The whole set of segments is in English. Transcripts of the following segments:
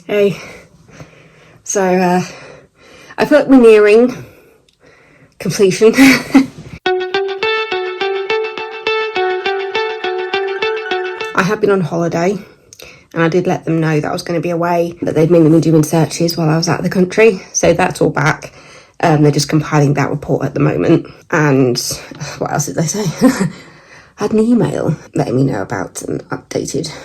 Hey, so I feel like we're nearing completion. I have been on holiday and I did let them know that I was going to be away, but they'd mainly been doing searches while I was out of the country, so that's all back. They're just compiling that report at the moment. And what else did they say? I had an email letting me know about some updated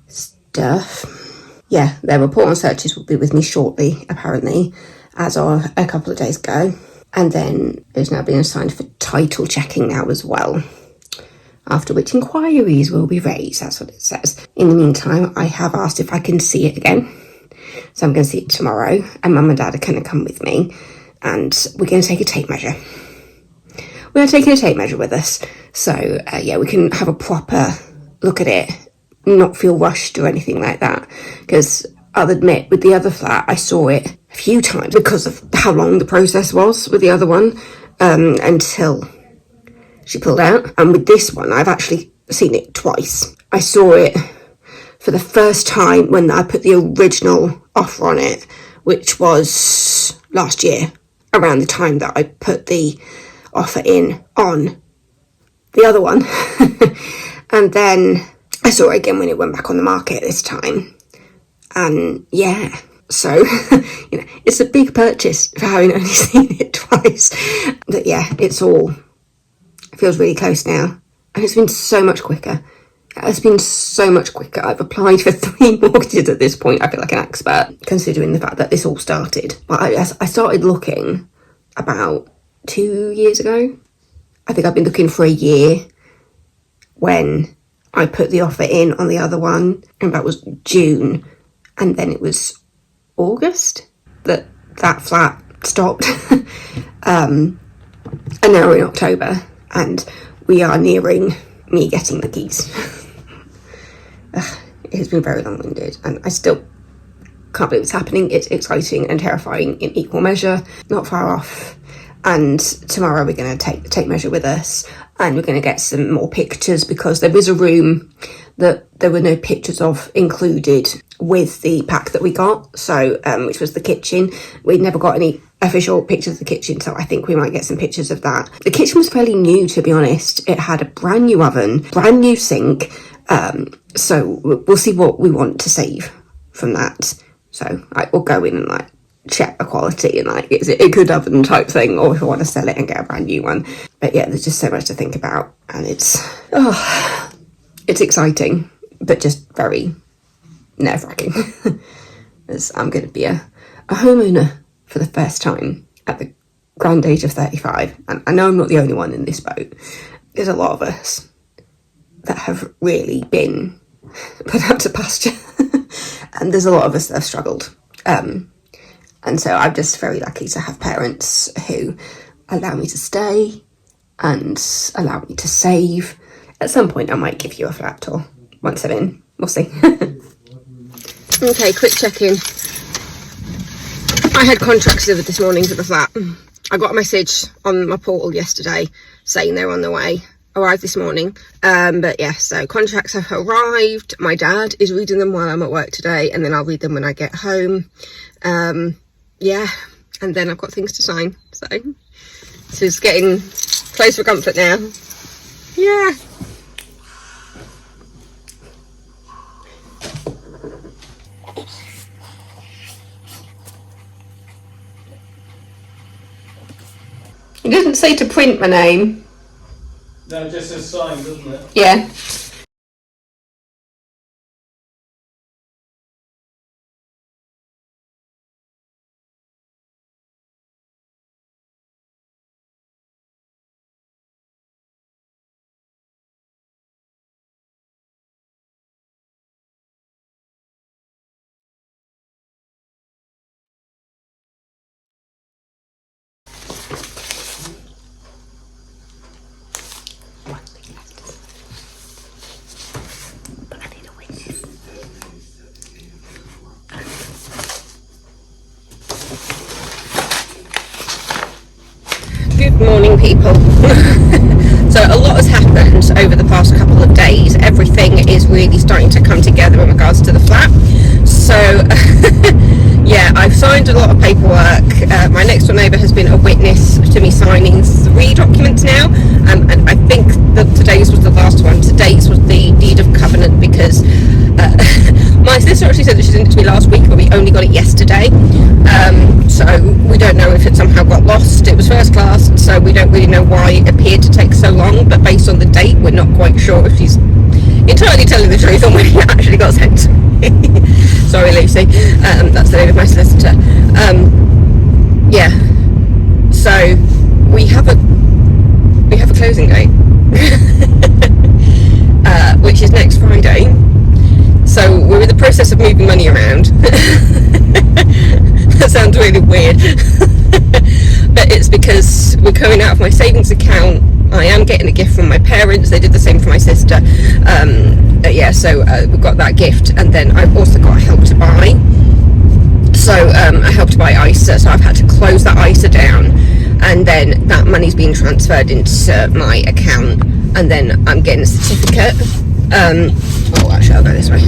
stuff. Yeah, their report on searches will be with me shortly, apparently, as of a couple of days ago. And then it's now been assigned for title checking now as well, after which inquiries will be raised. That's what it says. In the meantime, I have asked if I can see it again. So I'm going to see it tomorrow, and Mum and Dad are going to come with me, and we're going to take a tape measure. We're taking a tape measure with us. So, yeah, we can have a proper look at it, not feel rushed or anything like that, because I'll admit with the other flat I saw it a few times because of how long the process was with the other one, until she pulled out. And with this one I've actually seen it twice. I saw it for the first time when I put the original offer on it, which was last year, around the time that I put the offer in on the other one. And then I saw it again when it went back on the market this time. And yeah, so, you know, it's a big purchase for having only seen it twice. But yeah, it feels really close now. And it's been so much quicker. It's been so much quicker. I've applied for 3 mortgages at this point. I feel like an expert, considering the fact that this all started. But I started looking about 2 years ago. I think I've been looking for a year when I put the offer in on the other one, and that was June, and then it was August that flat stopped. And now we're in October, and we are nearing me getting the keys. It has been very long-winded, and I still can't believe it's happening. It's exciting and terrifying in equal measure, not far off. And tomorrow we're going to take the tape measure with us, and we're going to get some more pictures, because there is a room that there were no pictures of included with the pack that we got, so which was the kitchen. We'd never got any official pictures of the kitchen, so I think we might get some pictures of that. The kitchen was fairly new, to be honest. It had a brand new oven, brand new sink, so we'll see what we want to save from that. So we'll go in and check the quality and is it a good oven type thing, or if I want to sell it and get a brand new one. But yeah, there's just so much to think about, and it's exciting, but just very nerve-wracking. As I'm going to be a homeowner for the first time at the grand age of 35, and I know I'm not the only one in this boat. There's a lot of us that have really been put out to pasture, and there's a lot of us that have struggled. And so I'm just very lucky to have parents who allow me to stay and allow me to save. At some point I might give you a flat tour once I'm in. We'll see. Okay, quick check-in. I had contracts delivered this morning to the flat. I got a message on my portal yesterday saying they're on the way. Arrived this morning. But yeah, so contracts have arrived. My dad is reading them while I'm at work today, and then I'll read them when I get home. Yeah, and then I've got things to sign, so it's getting close for comfort now. Yeah. It doesn't say to print my name. No, it just says sign, doesn't it? Yeah. Good morning, people. So a lot has happened over the past couple of days. Everything is really starting to come together in regards to the flat. So paperwork. My next door neighbour has been a witness to me signing 3 documents now, and I think that today's was the last one. Today's was the deed of covenant, because my sister actually said that she sent it to me last week, but we only got it yesterday. So we don't know if it somehow got lost. It was first class, so we don't really know why it appeared to take so long, but based on the date, we're not quite sure if she's entirely telling the truth on when it actually got sent to me. Sorry, Lucy. That's the name of my solicitor. Yeah. So we have a closing date, which is next Friday. So we're in the process of moving money around. That sounds really weird, but it's because we're coming out of my savings account. I am getting a gift from my parents. They did the same for my sister. Yeah, so we've got that gift, and then I've also got a Help to Buy. So a Help to Buy ISA, so I've had to close that ISA down, and then that money's being transferred into my account, and then I'm getting a certificate. Oh, actually, I'll go this way.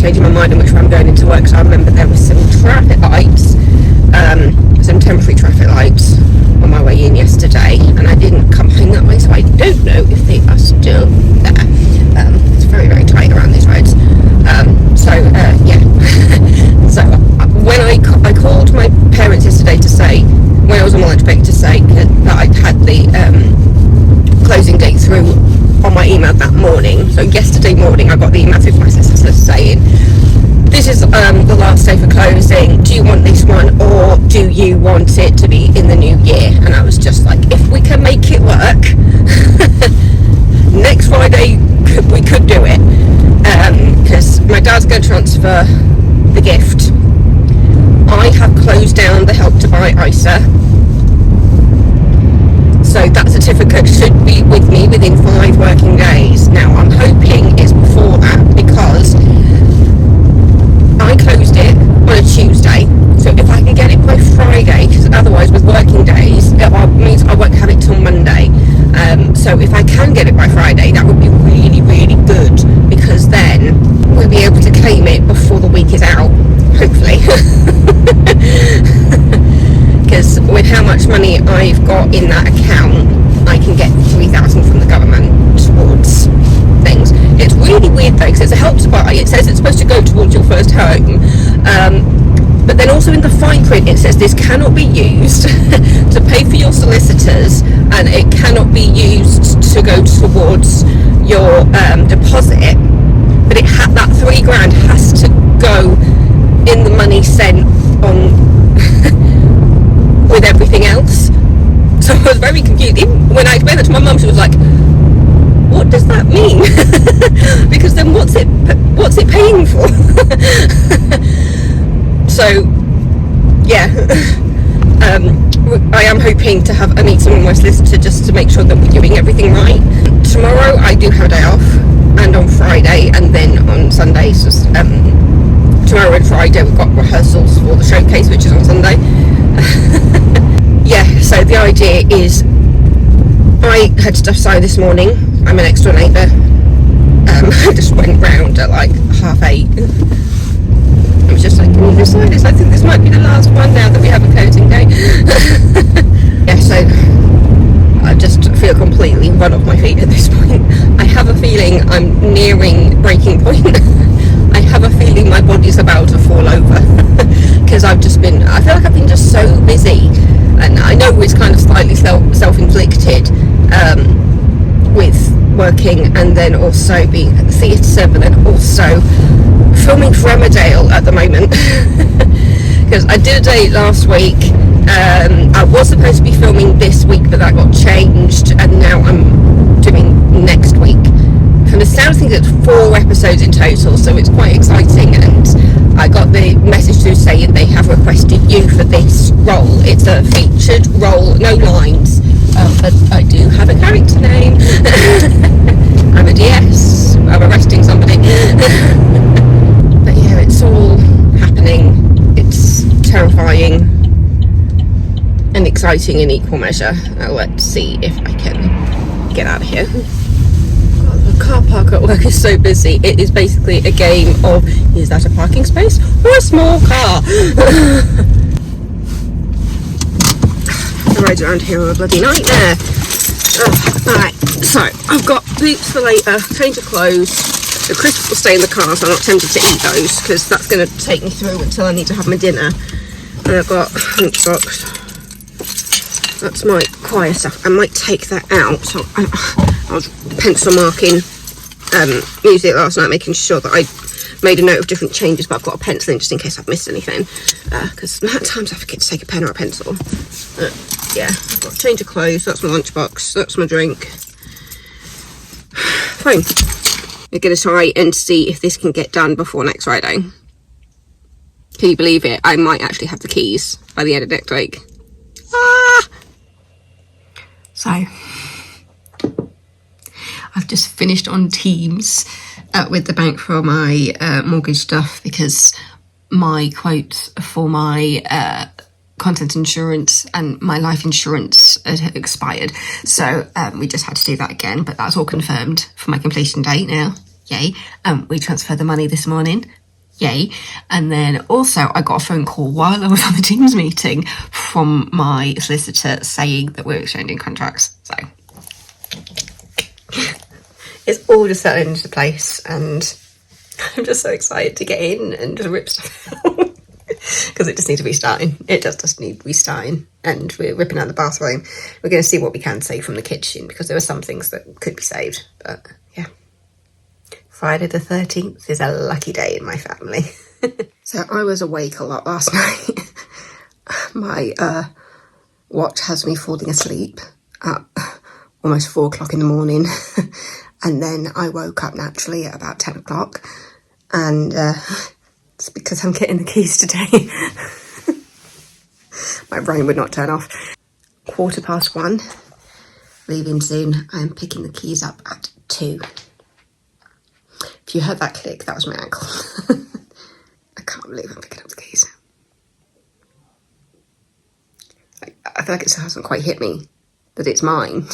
Changing my mind on which way I'm going into work, so I remember there was some traffic lights, some temporary traffic lights on my way in yesterday, and I didn't come home that way, so I don't know if they are still there. It's very, very tight around these roads. Yeah. So when I called my parents yesterday to say, when I was on my lunch break, to say that I'd had the closing date through on my email that morning. So yesterday morning I got the email through my sister saying, this is the last day for closing, do you want this one, or do you want it to be in the new year? And I was just like, if we can make it work, next Friday we could do it, because my dad's going to transfer the gift. I have closed down the Help to Buy ISA, so that certificate should be with me within 5 working days. Now I'm hoping it's before that, because I closed it on a Tuesday, so if I can get it by Friday, because otherwise with working days it means I won't have it till Monday. So if I can get it by Friday, that would be really, really good, because then we'll be able to claim it before the week is out, hopefully. Because with how much money I've got in that account, I can get 3,000 from the government towards things. It's really weird though, because it's a Help to Buy. It says it's supposed to go towards your first home, but then also in the fine print it says this cannot be used to pay for your solicitors, and it cannot be used to go towards your deposit. But it had that £3,000 has to go in the money sent on with everything else. So I was very confused. Even when I explained that to my mum, she was like, what does that mean? Because then what's it paying for? So yeah, I am hoping to have a meeting with my solicitor just to make sure that we're doing everything right. Tomorrow I do have a day off, and on Friday, and then on Sundays, tomorrow and Friday we've got rehearsals for the showcase, which is on Sunday. Yeah, so the idea is, I had stuff signed this morning. I'm a next door neighbour. I just went round at like 8:30. I was just like, can you just sign this? I think this might be the last one now that we have a closing day. Yeah, so I just feel completely run off my feet at this point. I have a feeling I'm nearing breaking point. I have a feeling my body's about to fall over, because I feel like I've been just so busy, and I know it's kind of slightly self-inflicted, with working and then also being at the theatre, but then also filming for Emmerdale at the moment. Because I did a day last week. I was supposed to be filming this week, but that got changed, and now I'm doing next week. From the sound of things, it's 4 episodes in total, so it's quite exciting. And I got the message through saying they have requested you for this role. It's a featured role, no lines, but I do have a character name. I'm a DS. I'm arresting somebody. But yeah, it's all happening. It's terrifying and exciting in equal measure. Now let's see if I can get out of here. Oh, the car park at work is so busy. It is basically a game of, is that a parking space or a small car? The roads around here are a bloody nightmare. Alright, so I've got boots for later, change of clothes. The crisps will stay in the car, so I'm not tempted to eat those because that's going to take me through until I need to have my dinner. And I've got lunchbox. That's my choir stuff. I might take that out. So I was pencil marking music last night, making sure that I made a note of different changes, but I've got a pencil in just in case I've missed anything. Because at times I forget to take a pen or a pencil. Yeah, I've got a change of clothes. That's my lunchbox. That's my drink. Fine. We're going to try and see if this can get done before next Friday. Can you believe it? I might actually have the keys by the end of next week. Ah! So, I've just finished on Teams with the bank for my mortgage stuff because my quotes for my content insurance and my life insurance had expired. So we just had to do that again, but that's all confirmed for my completion date now. Yay. We transferred the money this morning. Yay. And then also I got a phone call while I was on the Teams meeting from my solicitor saying that we're exchanging contracts. So it's all just settling into place and I'm just so excited to get in and just rip stuff out because it just needs restarting. It just need restarting, and we're ripping out the bathroom. We're going to see what we can save from the kitchen because there are some things that could be saved, but yeah. Friday the 13th is a lucky day in my family. So I was awake a lot last night. My watch has me falling asleep at almost 4 o'clock in the morning. And then I woke up naturally at about 10 o'clock. And it's because I'm getting the keys today. My brain would not turn off. 1:15, leaving soon. I'm picking the keys up at 2. If you heard that click, that was my ankle. I can't believe I'm picking up the keys. I feel like it still hasn't quite hit me that it's mine.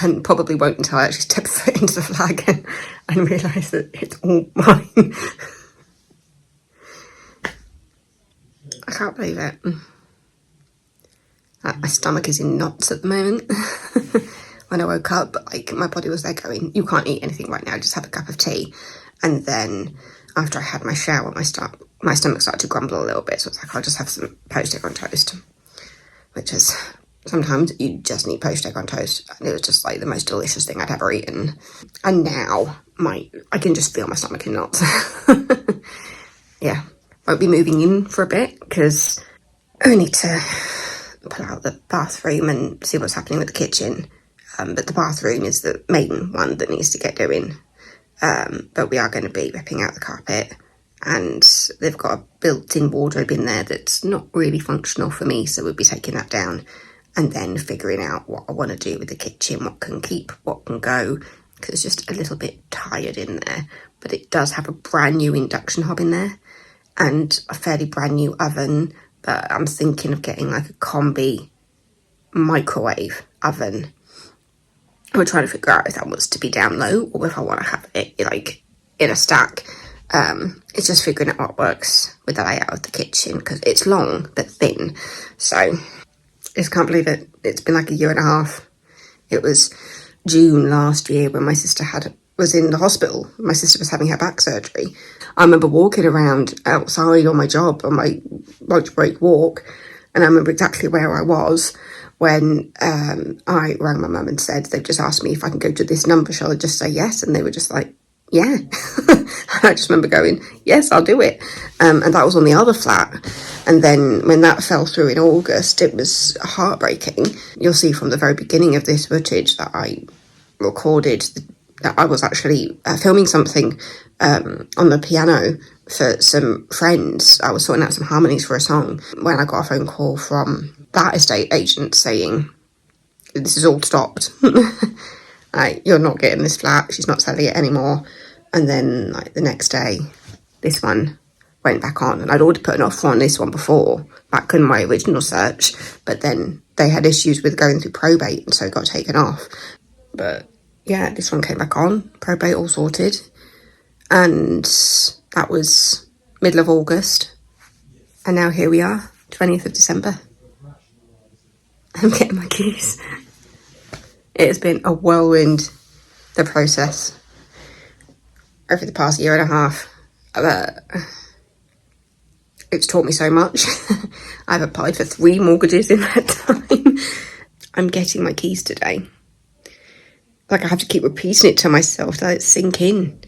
And probably won't until I actually step foot into the flag and realise that it's all mine. I can't believe it. My stomach is in knots at the moment. When I woke up, like, my body was there going, you can't eat anything right now, just have a cup of tea. And then after I had my shower, my stomach started to grumble a little bit, so it's like, I'll just have some poached egg on toast, which is, sometimes you just need poached egg on toast, and it was just like the most delicious thing I'd ever eaten. And now I can just feel my stomach in knots. Yeah, won't be moving in for a bit because I need to pull out the bathroom and see what's happening with the kitchen. But the bathroom is the main one that needs to get doing. But we are going to be ripping out the carpet, and they've got a built-in wardrobe in there that's not really functional for me, so we'll be taking that down and then figuring out what I want to do with the kitchen, what can keep, what can go, because it's just a little bit tired in there. But it does have a brand new induction hob in there and a fairly brand new oven, but I'm thinking of getting like a combi microwave oven. We're trying to figure out if that wants to be down low or if I want to have it like in a stack. It's just figuring out what works with the layout of the kitchen because it's long but thin. So I just can't believe it. It's been like a year and a half. It was June last year when my sister was in the hospital. My sister was having her back surgery. I remember walking around outside on my job on my lunch break walk, and I remember exactly where I was when I rang my mum and said, they've just asked me if I can go to this number, shall I just say yes? And they were just like, yeah. I just remember going, yes, I'll do it. And that was on the other flat. And then when that fell through in August, it was heartbreaking. You'll see from the very beginning of this footage that I recorded that I was actually filming something on the piano for some friends. I was sorting out some harmonies for a song when I got a phone call from that estate agent saying, this is all stopped. Like, you're not getting this flat, she's not selling it anymore. And then like the next day, this one went back on, and I'd already put an offer on this one before, back in my original search, but then they had issues with going through probate, and so it got taken off. But yeah, this one came back on, probate all sorted, and that was middle of August, and now here we are, 20th of December. I'm getting my keys. It has been a whirlwind, the process, over the past year and a half. But it's taught me so much. I've applied for 3 mortgages in that time. I'm getting my keys today. Like, I have to keep repeating it to myself to let it sink in.